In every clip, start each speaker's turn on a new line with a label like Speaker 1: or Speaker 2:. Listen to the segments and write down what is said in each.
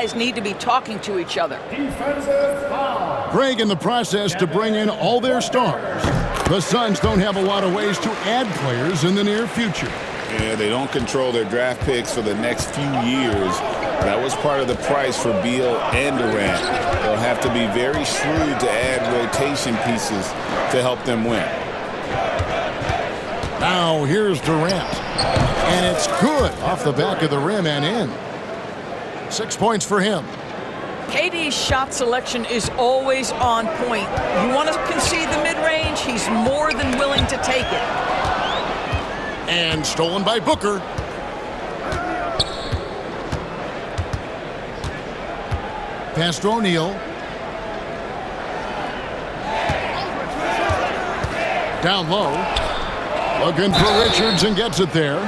Speaker 1: guys need to be talking to each other.
Speaker 2: Greg in the process to bring in all their stars. The Suns don't have a lot of ways to add players in the near future.
Speaker 3: Yeah, they don't control their draft picks for the next few years. That was part of the price for Beal and Durant. They'll have to be very shrewd to add rotation pieces to help them win.
Speaker 2: Now here's Durant. And it's good off the back of the rim and in. 6 points for him.
Speaker 1: KD's shot selection is always on point. You want to concede the mid-range, he's more than willing to take it.
Speaker 2: And stolen by Booker. Pass to O'Neal. Down low. Looking for Richards and gets it there.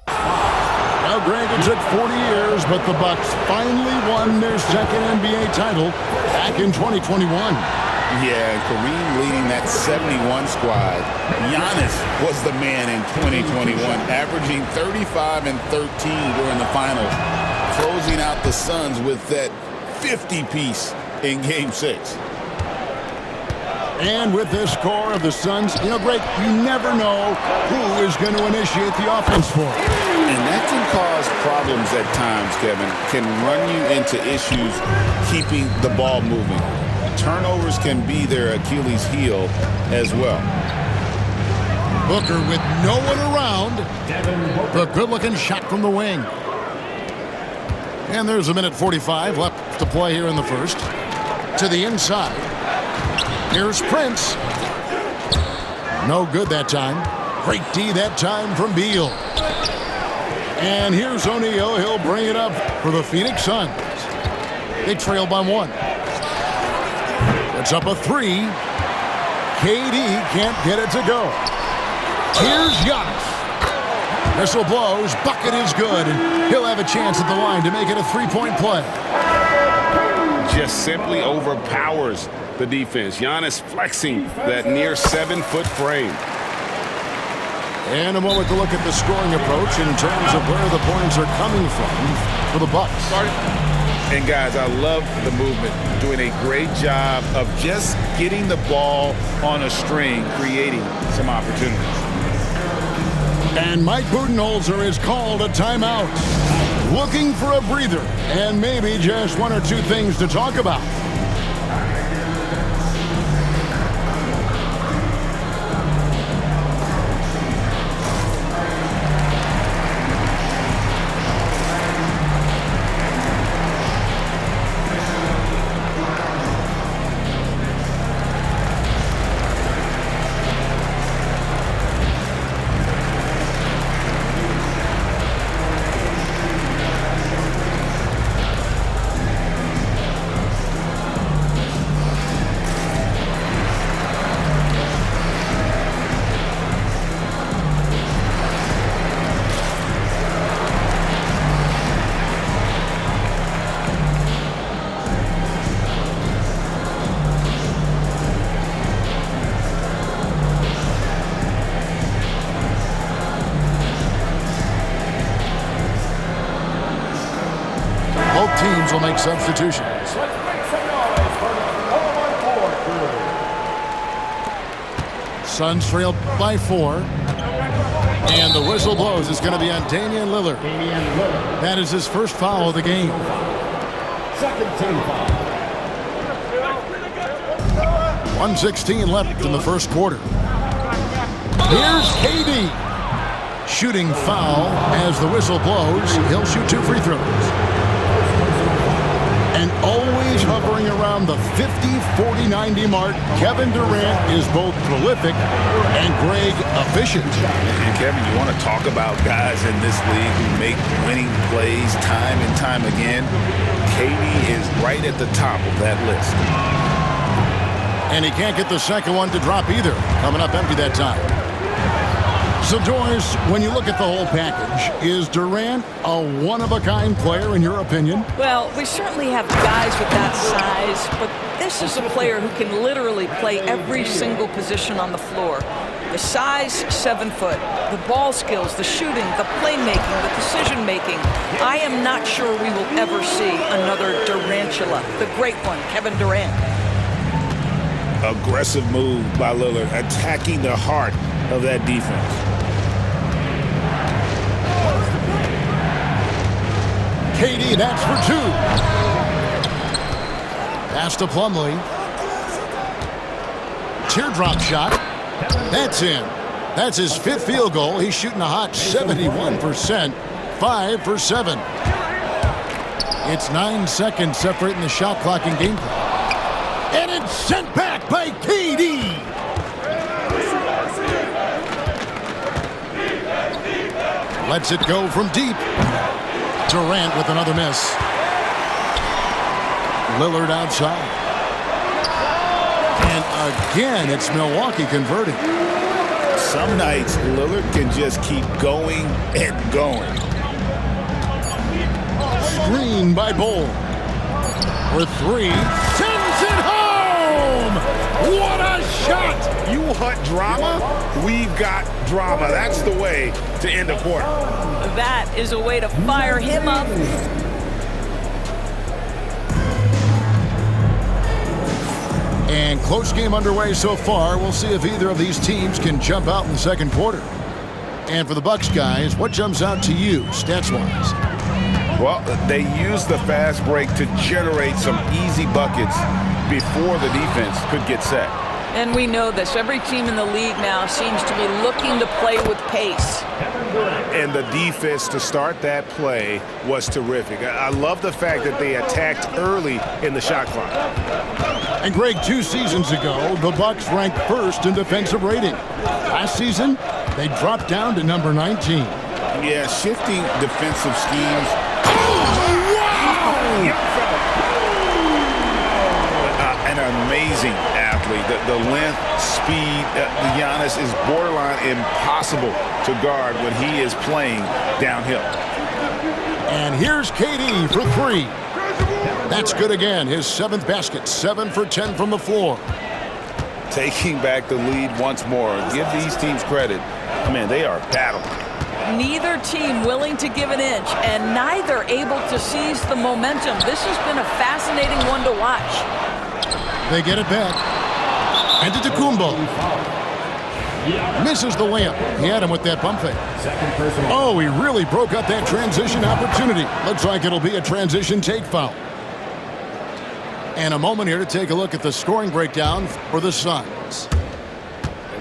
Speaker 2: Now granted, it took 40 years, but the Bucks finally won their second NBA title back in 2021.
Speaker 3: Yeah, Kareem leading that 71 squad. Giannis was the man in 2021, averaging 35 and 13 during the finals, closing out the Suns with that 50-piece in Game 6.
Speaker 2: And with this score of the Suns, Greg, you never know who is going to initiate the offense for them.
Speaker 3: And that can cause problems at times, Kevin. Can run you into issues keeping the ball moving. Turnovers can be their Achilles heel as well.
Speaker 2: Booker with no one around. The good-looking shot from the wing. And there's a minute 45 left to play here in the first. To the inside. Here's Prince. No good that time. Great D that time from Beal. And here's O'Neal. He'll bring it up for the Phoenix Suns. They trail by 1. It's up a 3. KD can't get it to go. Here's Giannis. Whistle blows. Bucket is good. And he'll have a chance at the line to make it a 3-point play.
Speaker 4: Just simply overpowers the defense. Giannis flexing that near 7-foot frame.
Speaker 2: And a moment to look at the scoring approach in terms of where the points are coming from for the Bucks.
Speaker 3: And guys, I love the movement. Doing a great job of just getting the ball on a string, creating some opportunities.
Speaker 2: And Mike Budenholzer is called a timeout. Looking for a breather and maybe just 1 or 2 things to talk about. Teams will make substitutions. Suns trail by 4. And the whistle blows. It's going to be on Damian Lillard. That is his first foul of the game.
Speaker 5: Second team foul.
Speaker 2: 1:16 left in the first quarter. Here's KD. Shooting foul as the whistle blows. He'll shoot 2 free throws. And always hovering around the 50-40-90 mark, Kevin Durant is both prolific and Greg efficient.
Speaker 3: And Kevin, you want to talk about guys in this league who make winning plays time and time again? KD is right at the top of that list.
Speaker 2: And he can't get the second one to drop either. Coming up empty that time. So, Joyce, when you look at the whole package, is Durant a one-of-a-kind player in your opinion?
Speaker 1: Well, we certainly have guys with that size, but this is a player who can literally play every single position on the floor. The size, 7 foot. The ball skills, the shooting, the playmaking, the decision making. I am not sure we will ever see another Durantula, the great one, Kevin Durant.
Speaker 4: Aggressive move by Lillard, attacking the heart of that defense.
Speaker 2: KD, that's for 2. Pass to Plumlee. Teardrop shot. That's in. That's his 5th field goal. He's shooting a hot 71%. 5 for 7. It's 9 seconds separating the shot clock and game clock. And it's sent back by KD. Lets it go from deep. Durant with another miss. Lillard outside. And again, it's Milwaukee converting.
Speaker 3: Some nights, Lillard can just keep going and going.
Speaker 2: Screen by Bol. For 3. Sends it home! What a shot!
Speaker 4: You want drama? We've got drama. That's the way to end a quarter.
Speaker 1: That is a way to fire him up.
Speaker 2: And close game underway so far. We'll see if either of these teams can jump out in the second quarter. And for the Bucks guys, what jumps out to you, stats-wise?
Speaker 4: Well, they used the fast break to generate some easy buckets before the defense could get set.
Speaker 1: And we know this. Every team in the league now seems to be looking to play with pace.
Speaker 4: And the defense to start that play was terrific. I love the fact that they attacked early in the shot clock.
Speaker 2: And Greg, 2 seasons ago, the Bucks ranked 1st in defensive rating. Last season, they dropped down to number 19.
Speaker 3: Yeah, shifting defensive schemes. An amazing athlete. The length, speed, Giannis is borderline impossible to guard when he is playing downhill.
Speaker 2: And here's KD for 3. That's good again. His 7th basket. 7 for 10 from the floor.
Speaker 4: Taking back the lead once more. Give these teams credit. Man, they are battling.
Speaker 1: Neither team willing to give an inch, and neither able to seize the momentum. This has been a fascinating one to watch.
Speaker 2: They get it back. And Antetokounmpo misses the layup. He had him with that bump fake. Oh, he really broke up that transition opportunity. Looks like it'll be a transition take foul. And a moment here to take a look at the scoring breakdown for the Suns.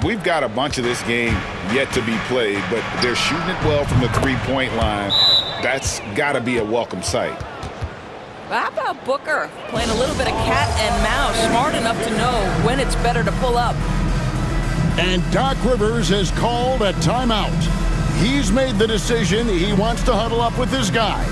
Speaker 4: We've got a bunch of this game yet to be played, but they're shooting it well from the three-point line. That's got to be a welcome sight.
Speaker 1: How about Booker playing a little bit of cat and mouse, smart enough to know when it's better to pull up.
Speaker 2: And Doc Rivers has called a timeout. He's made the decision he wants to huddle up with his guys.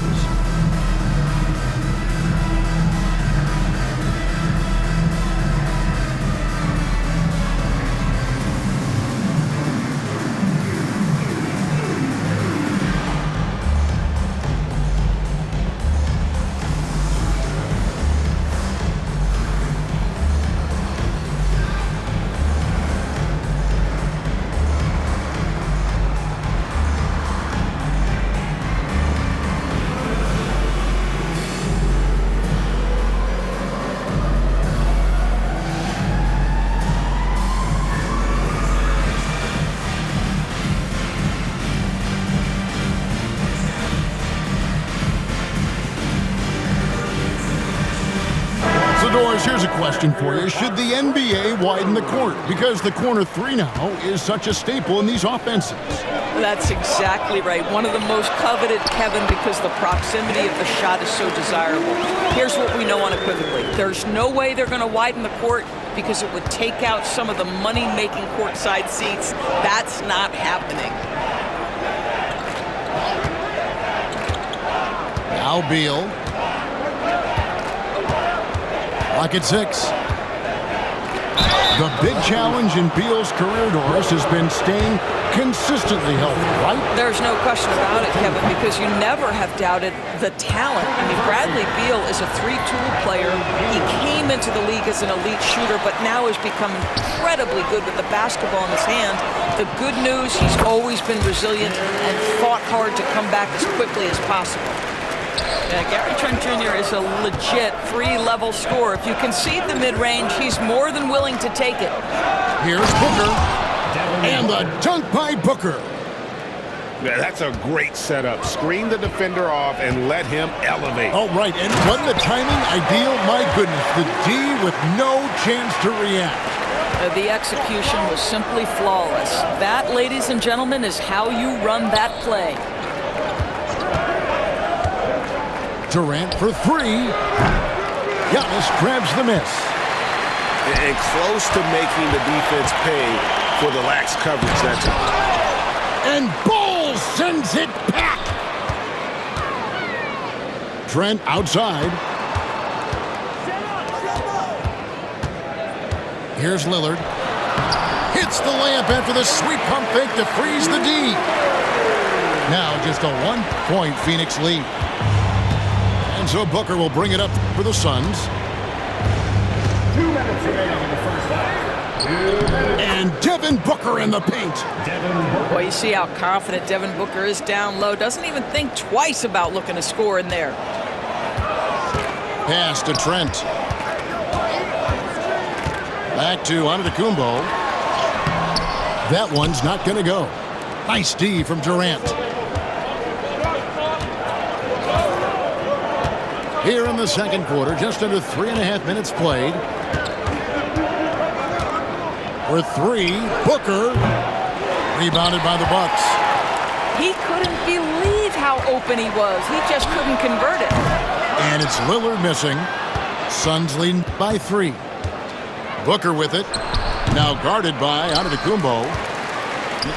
Speaker 2: Here's a question for you. Should the NBA widen the court? Because the corner 3 now is such a staple in these offenses.
Speaker 1: That's exactly right. One of the most coveted, Kevin, because the proximity of the shot is so desirable. Here's what we know unequivocally. There's no way they're going to widen the court because it would take out some of the money-making courtside seats. That's not happening.
Speaker 2: Now Beal. Clock at 6. The big challenge in Beal's career, Doris, has been staying consistently healthy, right?
Speaker 1: There's no question about it, Kevin, because you never have doubted the talent. I mean, Bradley Beal is a three-tool player. He came into the league as an elite shooter, but now has become incredibly good with the basketball in his hand. The good news, he's always been resilient and fought hard to come back as quickly as possible. Yeah, Gary Trent Jr. is a legit three-level scorer. If you concede the mid-range, he's more than willing to take it.
Speaker 2: Here's Booker. And the dunk by Booker.
Speaker 4: Yeah, that's a great setup. Screen the defender off and let him elevate.
Speaker 2: Oh, right. And wasn't the timing ideal? My goodness. The D with no chance to react.
Speaker 1: The execution was simply flawless. That, ladies and gentlemen, is how you run that play.
Speaker 2: Durant for three. Giannis grabs the miss.
Speaker 4: And close to making the defense pay for the lax coverage that time.
Speaker 2: And Ball sends it back. Trent outside. Here's Lillard. Hits the layup after the sweet pump fake to freeze the D. Now just a 1-point Phoenix lead. And so Booker will bring it up for the Suns.
Speaker 5: 2 minutes remaining in the first half.
Speaker 2: And Devin Booker in the paint.
Speaker 1: Boy, you see how confident Devin Booker is down low. Doesn't even think twice about looking to score in there.
Speaker 2: Pass to Trent. Back to Antetokounmpo. That one's not going to go. Nice D from Durant. Here in the second quarter, just under 3.5 minutes played. For three, Booker. Rebounded by the Bucks.
Speaker 1: He couldn't believe how open he was. He just couldn't convert it.
Speaker 2: And it's Lillard missing. Suns lead by 3. Booker with it. Now guarded by Antetokounmpo.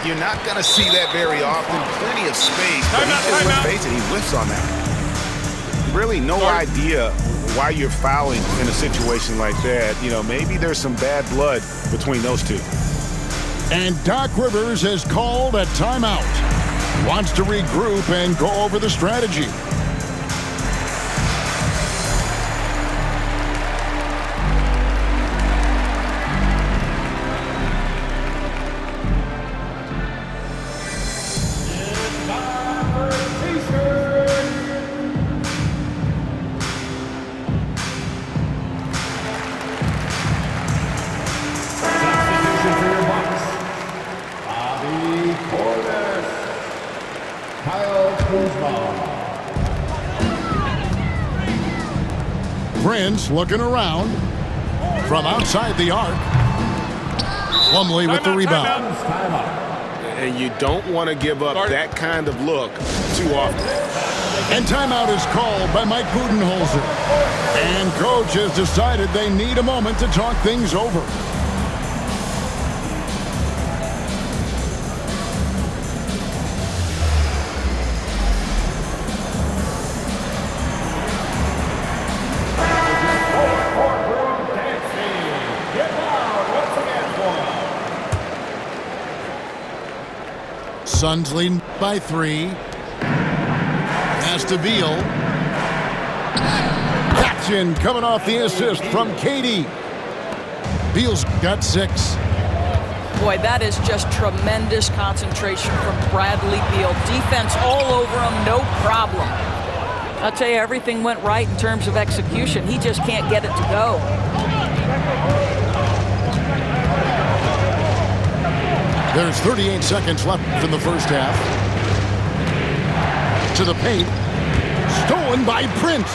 Speaker 3: You're not going to see that very often. Plenty of space, but let's face it, he whiffs on that. Really no idea why you're fouling in a situation like that. You know, maybe there's some bad blood between those two.
Speaker 2: And Doc Rivers has called a timeout. Wants to regroup and go over the strategy. Prince looking around from outside the arc. Plumlee with the rebound.
Speaker 4: And you don't want to give up that kind of look too often.
Speaker 2: And timeout is called by Mike Budenholzer. And coach has decided they need a moment to talk things over. Suns lead by 3. Pass to Beal. Caption coming off the assist from KD. Beal's got 6.
Speaker 1: Boy, that is just tremendous concentration from Bradley Beal. Defense all over him, no problem. I'll tell you, everything went right in terms of execution. He just can't get it to go.
Speaker 2: There's 38 seconds left in the first half. To the paint. Stolen by Prince.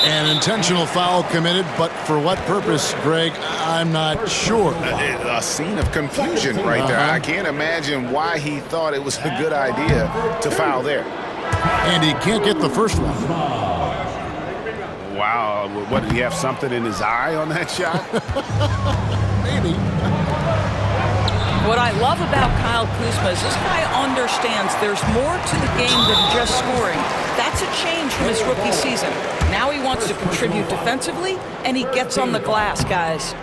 Speaker 2: An intentional foul committed, but for what purpose, Greg, I'm not sure.
Speaker 4: A scene of confusion right there. I can't imagine why he thought it was a good idea to foul there.
Speaker 2: And he can't get the first one.
Speaker 4: Wow, what, did he have something in his eye on that shot?
Speaker 2: Maybe.
Speaker 1: What I love about Kyle Kuzma is this guy understands there's more to the game than just scoring. That's a change from his rookie season. Now he wants to contribute defensively, and he gets on the glass, guys.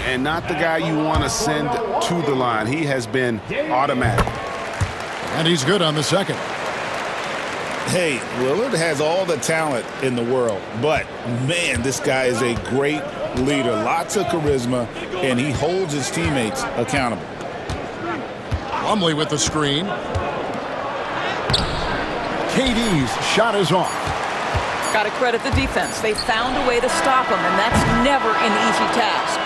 Speaker 4: And not the guy you want to send to the line. He has been automatic.
Speaker 2: And he's good on the second.
Speaker 3: Hey, Lillard has all the talent in the world, but, man, this guy is a great leader. Lots of charisma, and he holds his teammates accountable.
Speaker 2: Plumlee with the screen. KD's shot is off.
Speaker 1: Got to credit the defense. They found a way to stop him, and that's never an easy task.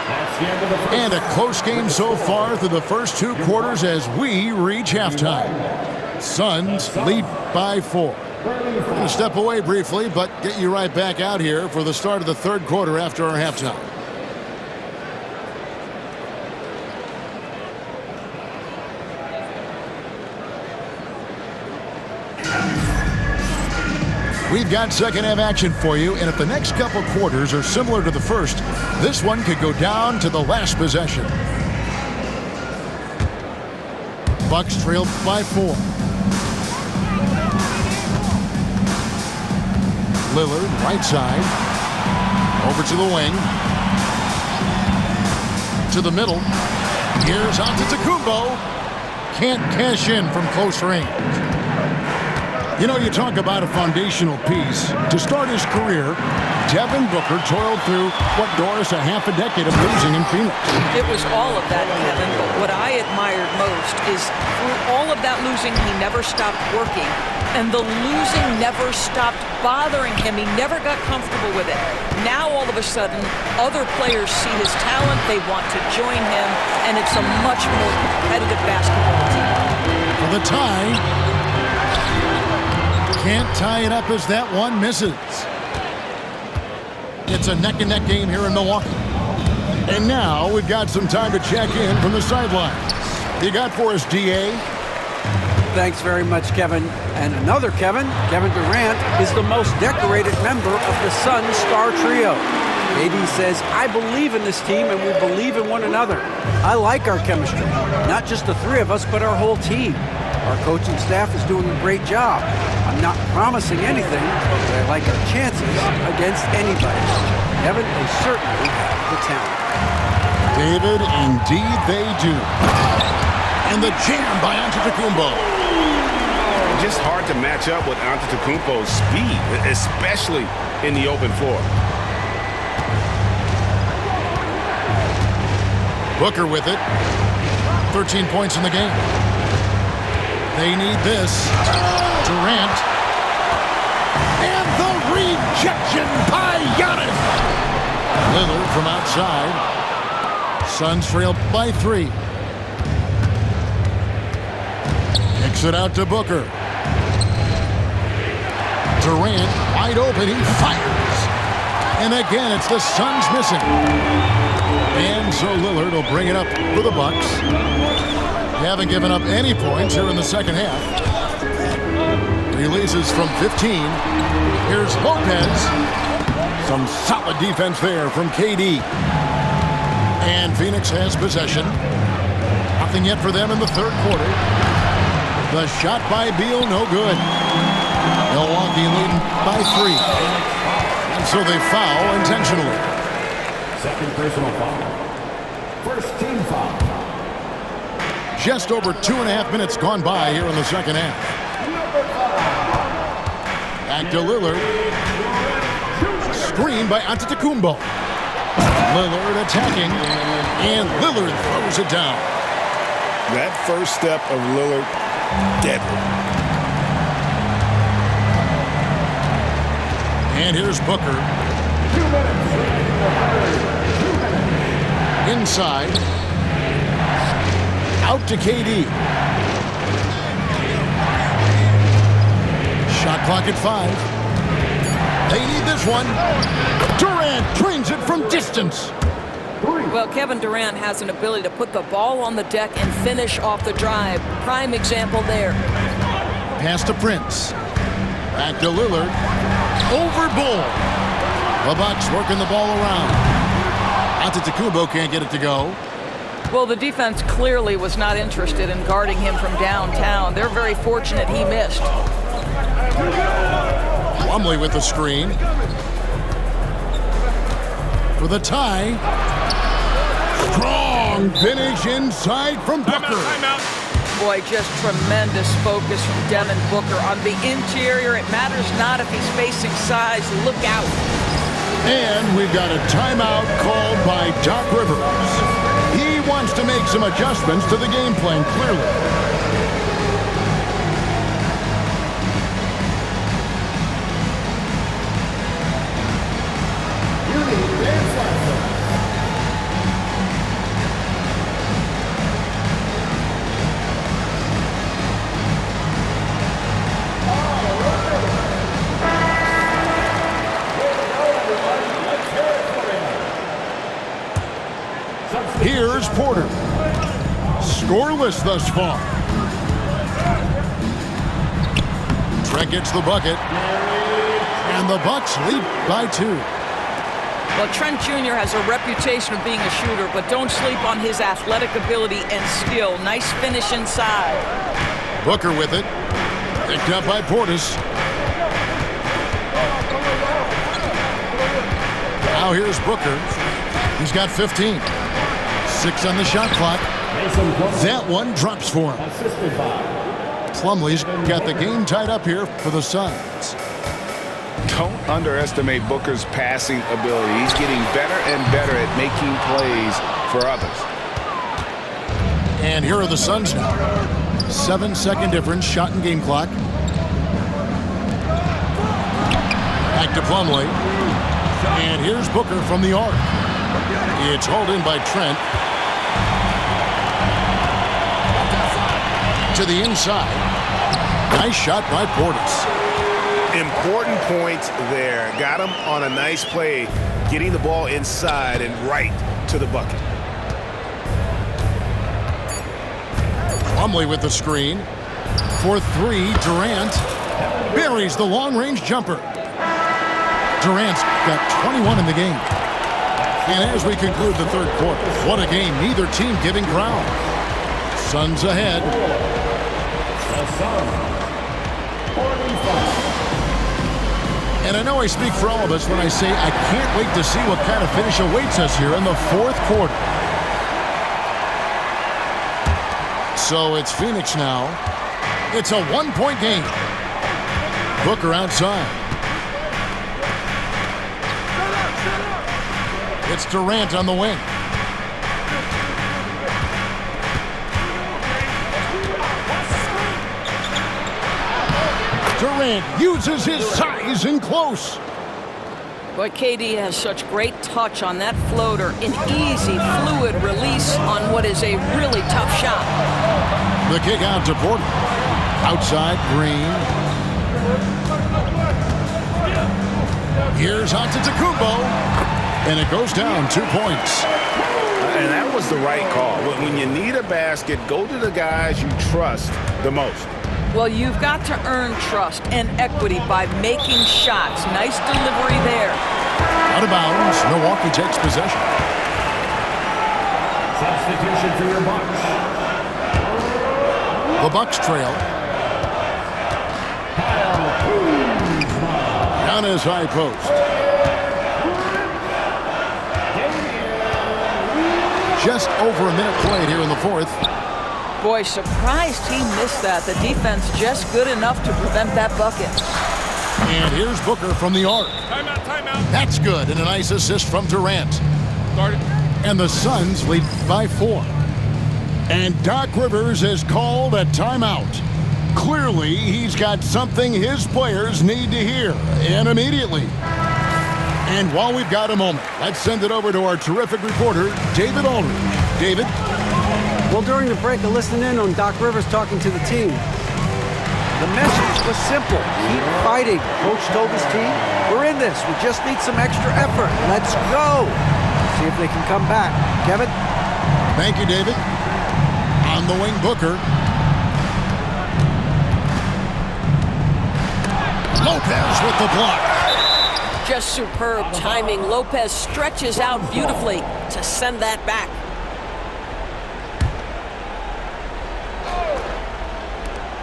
Speaker 2: And a close game so far through the first 2 quarters as we reach halftime. Suns lead by 4. We're going to step away briefly, but get you right back out here for the start of the 3rd quarter after our halftime. We've got second half action for you, and if the next couple quarters are similar to the first, this one could go down to the last possession. Bucks trailed by 4. Lillard, right side. Over to the wing. To the middle. Here's Antetokounmpo. Can't cash in from close range. You know, you talk about a foundational piece. To start his career, Devin Booker toiled through what Doris a half a decade of losing in Phoenix.
Speaker 1: It was all of that, Kevin, but what I admired most is through all of that losing, he never stopped working, and the losing never stopped bothering him. He never got comfortable with it. Now, all of a sudden, other players see his talent, they want to join him, and it's a much more competitive basketball team.
Speaker 2: For the tie. Can't tie it up as that one misses. It's a neck-and-neck game here in Milwaukee. And now we've got some time to check in from the sidelines. You got for us, D.A.?
Speaker 6: Thanks very much, Kevin. And another Kevin, Kevin Durant, is the most decorated member of the Suns star trio. KD says, I believe in this team and we believe in one another. I like our chemistry. Not just the 3 of us, but our whole team. Our coaching staff is doing a great job. I'm not promising anything, but I like our chances against anybody. Kevin, they certainly have the talent.
Speaker 2: David, indeed they do. And the jam by Antetokounmpo.
Speaker 4: Just hard to match up with Antetokounmpo's speed, especially in the open floor.
Speaker 2: Booker with it. 13 points in the game. They need this. Durant. And the rejection by Giannis. Lillard from outside. Suns trailed by 3. Kicks it out to Booker. Durant wide open. He fires. And again, it's the Suns missing. And so Lillard will bring it up for the Bucks. They haven't given up any points here in the second half. Releases from 15. Here's Lopez. Some solid defense there from KD. And Phoenix has possession. Nothing yet for them in the 3rd quarter. The shot by Beal, no good. Milwaukee leading by 3. And so they foul intentionally.
Speaker 5: Second personal foul. First team foul.
Speaker 2: Just over 2.5 minutes gone by here in the second half. Back to Lillard. Screen by Antetokounmpo. Lillard attacking, and Lillard throws it down.
Speaker 3: That first step of Lillard, deadly.
Speaker 2: And here's Booker.
Speaker 5: 2 minutes.
Speaker 2: Inside. Out to KD. Shot clock at 5. They need this one. Durant drains it from distance.
Speaker 1: Well, Kevin Durant has an ability to put the ball on the deck and finish off the drive. Prime example there.
Speaker 2: Pass to Prince. Back to Lillard. Over Bull. The Bucks working the ball around. Antetokounmpo can't get it to go.
Speaker 1: Well, the defense clearly was not interested in guarding him from downtown. They're very fortunate he missed.
Speaker 2: Plumlee with the screen. For the tie. Strong finish inside from Booker.
Speaker 1: Boy, just tremendous focus from Devin Booker. On the interior, it matters not if he's facing size. Look out.
Speaker 2: And we've got a timeout called by Doc Rivers. He wants to make some adjustments to the game plan, clearly. Here's Porter. Scoreless thus far. Trent gets the bucket. And the Bucks lead by 2.
Speaker 1: Well, Trent Jr. has a reputation of being a shooter, but don't sleep on his athletic ability and skill. Nice finish inside.
Speaker 2: Booker with it. Picked up by Portis. Now here's Booker. He's got 15. 6 on the shot clock. That one drops for him. Plumlee's got the game tied up here for the Suns.
Speaker 4: Don't underestimate Booker's passing ability. He's getting better and better at making plays for others.
Speaker 2: And here are the Suns now. 7-second difference, shot and game clock. Back to Plumlee. And here's Booker from the arc. It's hauled in by Trent. To the inside. Nice shot by Portis.
Speaker 7: Important point there. Got him on a nice play, getting the ball inside and right to the bucket.
Speaker 2: Plumlee with the screen. For 3, Durant buries the long-range jumper. Durant's got 21 in the game. And as we conclude the third quarter, what a game. Neither team giving ground. Suns ahead. And I know I speak for all of us when I say I can't wait to see what kind of finish awaits us here in the fourth quarter. So it's Phoenix now. It's a 1-point game. Booker outside. It's Durant on the wing. Durant uses his size in close.
Speaker 1: Boy, KD has such great touch on that floater. An easy, fluid release on what is a really tough shot.
Speaker 2: The kick out to Porter. Outside, Green. Here's Antetokounmpo. And it goes down 2 points.
Speaker 7: And that was the right call. When you need a basket, go to the guys you trust the most.
Speaker 1: Well, you've got to earn trust and equity by making shots. Nice delivery there.
Speaker 2: Out of bounds. Milwaukee takes possession.
Speaker 5: Substitution for your Bucks.
Speaker 2: The Bucks trail. Down his high post. Just over a minute played here in the fourth.
Speaker 1: Boy, surprised he missed that. The defense just good enough to prevent that bucket.
Speaker 2: And here's Booker from the arc.
Speaker 8: Timeout.
Speaker 2: That's good, and a nice assist from Durant. And the Suns lead by 4. And Doc Rivers has called a timeout. Clearly, he's got something his players need to hear, and immediately. And while we've got a moment, let's send it over to our terrific reporter, David Aldridge. David?
Speaker 6: Well, during the break, I listened in on Doc Rivers talking to the team. The message was simple. Keep fighting. Coach told his team, we're in this. We just need some extra effort. Let's go. See if they can come back. Kevin?
Speaker 2: Thank you, David. On the wing, Booker. Lopez with the block.
Speaker 1: Just superb timing. Lopez stretches out beautifully to send that back.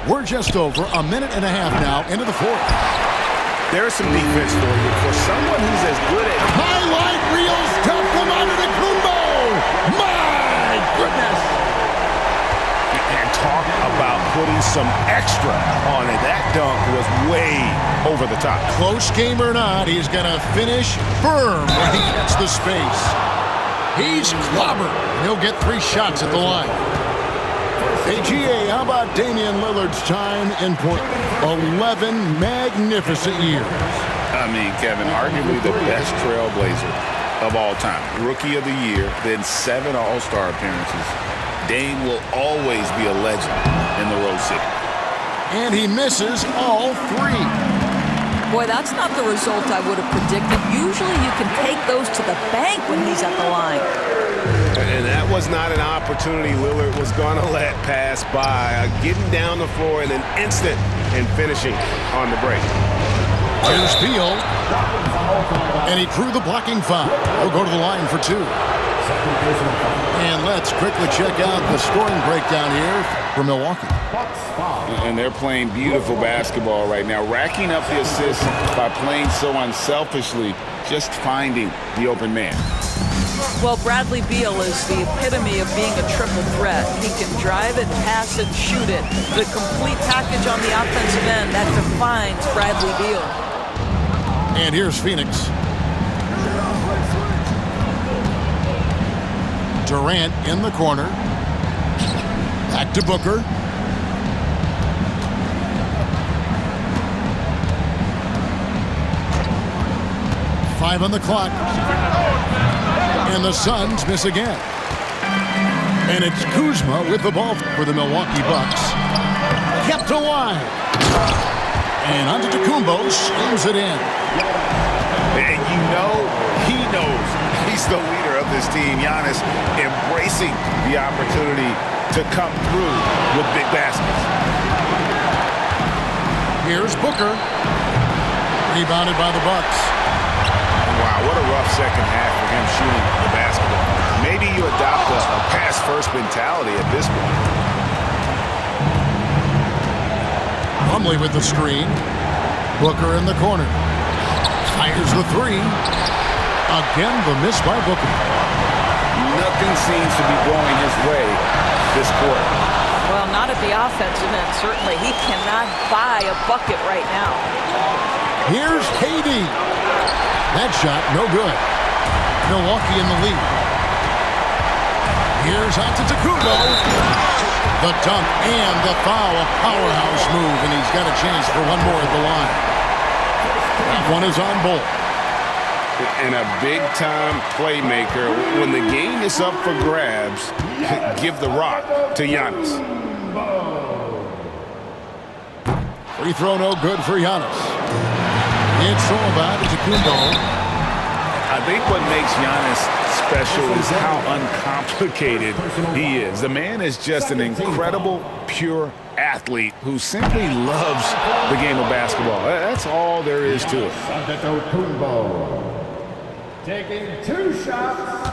Speaker 2: We're just over a minute and a half now into the fourth.
Speaker 7: There's some defense for you. For someone who's as good at
Speaker 2: Highlight reel stuff from Antetokounmpo. My goodness.
Speaker 7: and talk about putting some extra on it. That dunk was way over the top.
Speaker 2: Close game or not, he's going to finish firm when he gets the space. He's clobbered. He'll get 3 shots at the line. Hey, GA, how about Damian Lillard's time in Portland? 11 magnificent years.
Speaker 4: I mean, Kevin, arguably the best trailblazer of all time. Rookie of the year, then 7 All-Star appearances. Dame will always be a legend in the Rose City.
Speaker 2: And he misses all 3.
Speaker 1: Boy, that's not the result I would have predicted. Usually you can take those to the bank when he's at the line.
Speaker 7: And that was not an opportunity Lillard was going to let pass by. Getting down the floor in an instant and finishing on the break.
Speaker 2: Here's Beal. And he drew the blocking foul. He'll go to the line for 2. And let's quickly check out the scoring breakdown here for Milwaukee.
Speaker 4: And they're playing beautiful basketball right now, racking up the assists by playing so unselfishly, just finding the open man.
Speaker 1: Well, Bradley Beal is the epitome of being a triple threat. He can drive it, pass it, shoot it. The complete package on the offensive end, that defines Bradley Beal.
Speaker 2: And here's Phoenix. Durant in the corner. Back to Booker. Five on the clock. And the Suns miss again. And it's Kuzma with the ball for the Milwaukee Bucks. Kept alive. And Antetokounmpo slams it in.
Speaker 3: And you know he knows he's the leader of this team. Giannis embracing the opportunity to come through with big baskets.
Speaker 2: Here's Booker. Rebounded by the Bucks.
Speaker 3: Wow, what a rough second half for him shooting the basketball. Maybe you adopt a pass-first mentality at this point.
Speaker 2: Plumlee with the screen. Booker in the corner. Fires the 3. Again, the miss by Booker.
Speaker 4: Nothing seems to be going his way this quarter.
Speaker 1: Well, not at the offensive end, certainly. He cannot buy a bucket right now.
Speaker 2: Here's KD. That shot, no good. Milwaukee in the lead. Here's Antetokounmpo. The dunk and the foul, a powerhouse move, and he's got a chance for one more at the line. That one is on Bull.
Speaker 4: And a big-time playmaker. When the game is up for grabs, give the rock to Giannis.
Speaker 2: Free throw no good for Giannis. It's all about Antetokounmpo.
Speaker 4: I think what makes Giannis special is how uncomplicated he is. The man is just an incredible, pure athlete who simply loves the game of basketball. That's all there is to it.
Speaker 5: Antetokounmpo taking 2 shots.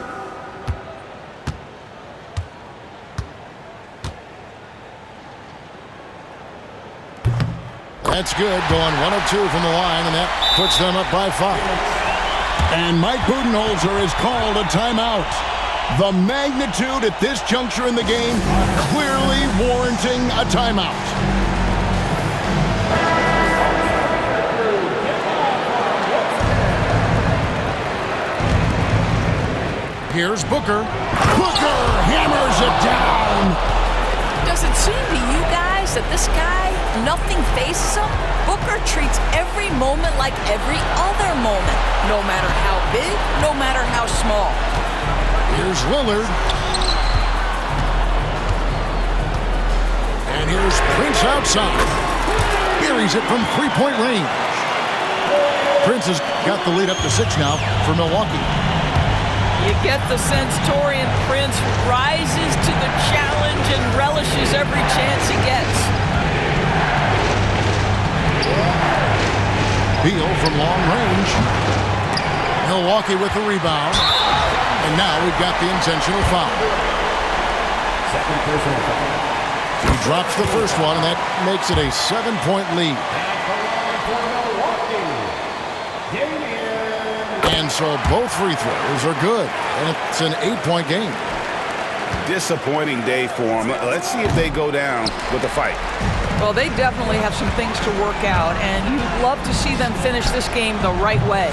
Speaker 2: That's good, going 1 of 2 from the line, and that puts them up by 5. And Mike Budenholzer has called a timeout. The magnitude at this juncture in the game clearly warranting a timeout. Here's Booker. Booker hammers it down.
Speaker 1: Does it seem to you guys that this guy, nothing faces him? Booker treats every moment like every other moment, no matter how big, no matter how small.
Speaker 2: Here's Lillard. And here's Prince outside. Buries it from 3-point range. Prince has got the lead up to 6 now for Milwaukee.
Speaker 1: You get the sense Taurean Prince rises to the challenge and relishes every chance he gets.
Speaker 2: Beal from long range. Milwaukee with the rebound. And now we've got the intentional foul.
Speaker 5: Second personal foul.
Speaker 2: He drops the first one, and that makes it a 7-point lead. And so both free throws are good, and it's an 8-point game.
Speaker 7: Disappointing day for them. Let's see if they go down with a fight.
Speaker 1: Well, they definitely have some things to work out, and you'd love to see them finish this game the right way.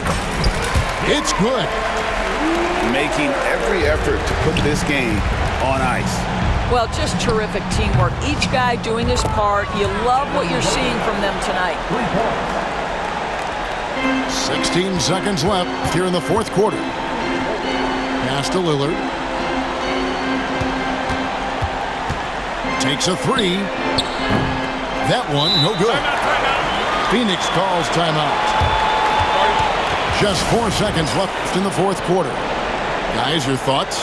Speaker 2: It's good.
Speaker 7: Making every effort to put this game on ice.
Speaker 1: Well, just terrific teamwork. Each guy doing his part. You love what you're seeing from them tonight.
Speaker 2: 16 seconds left here in the fourth quarter. Pass to Lillard. Takes a three. That one, no good. Phoenix calls timeout. Just 4 seconds left in the fourth quarter. Guys, your thoughts?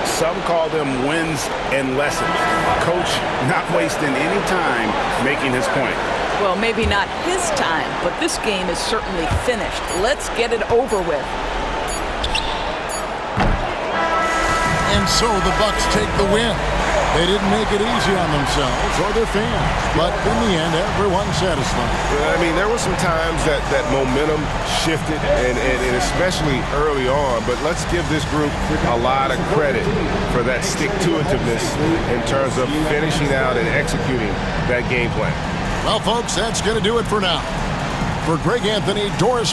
Speaker 7: Some call them wins and lessons. Coach not wasting any time making his point.
Speaker 1: Well, maybe not his time, but this game is certainly finished. Let's get it over with.
Speaker 2: And so the Bucks take the win. They didn't make it easy on themselves or their fans, but in the end, everyone's satisfied.
Speaker 7: I mean, there were some times that momentum shifted, and especially early on, but let's give this group a lot of credit for that stick-to-itiveness in terms of finishing out and executing that game plan.
Speaker 2: Well, folks, that's going to do it for now. For Greg Anthony, Doris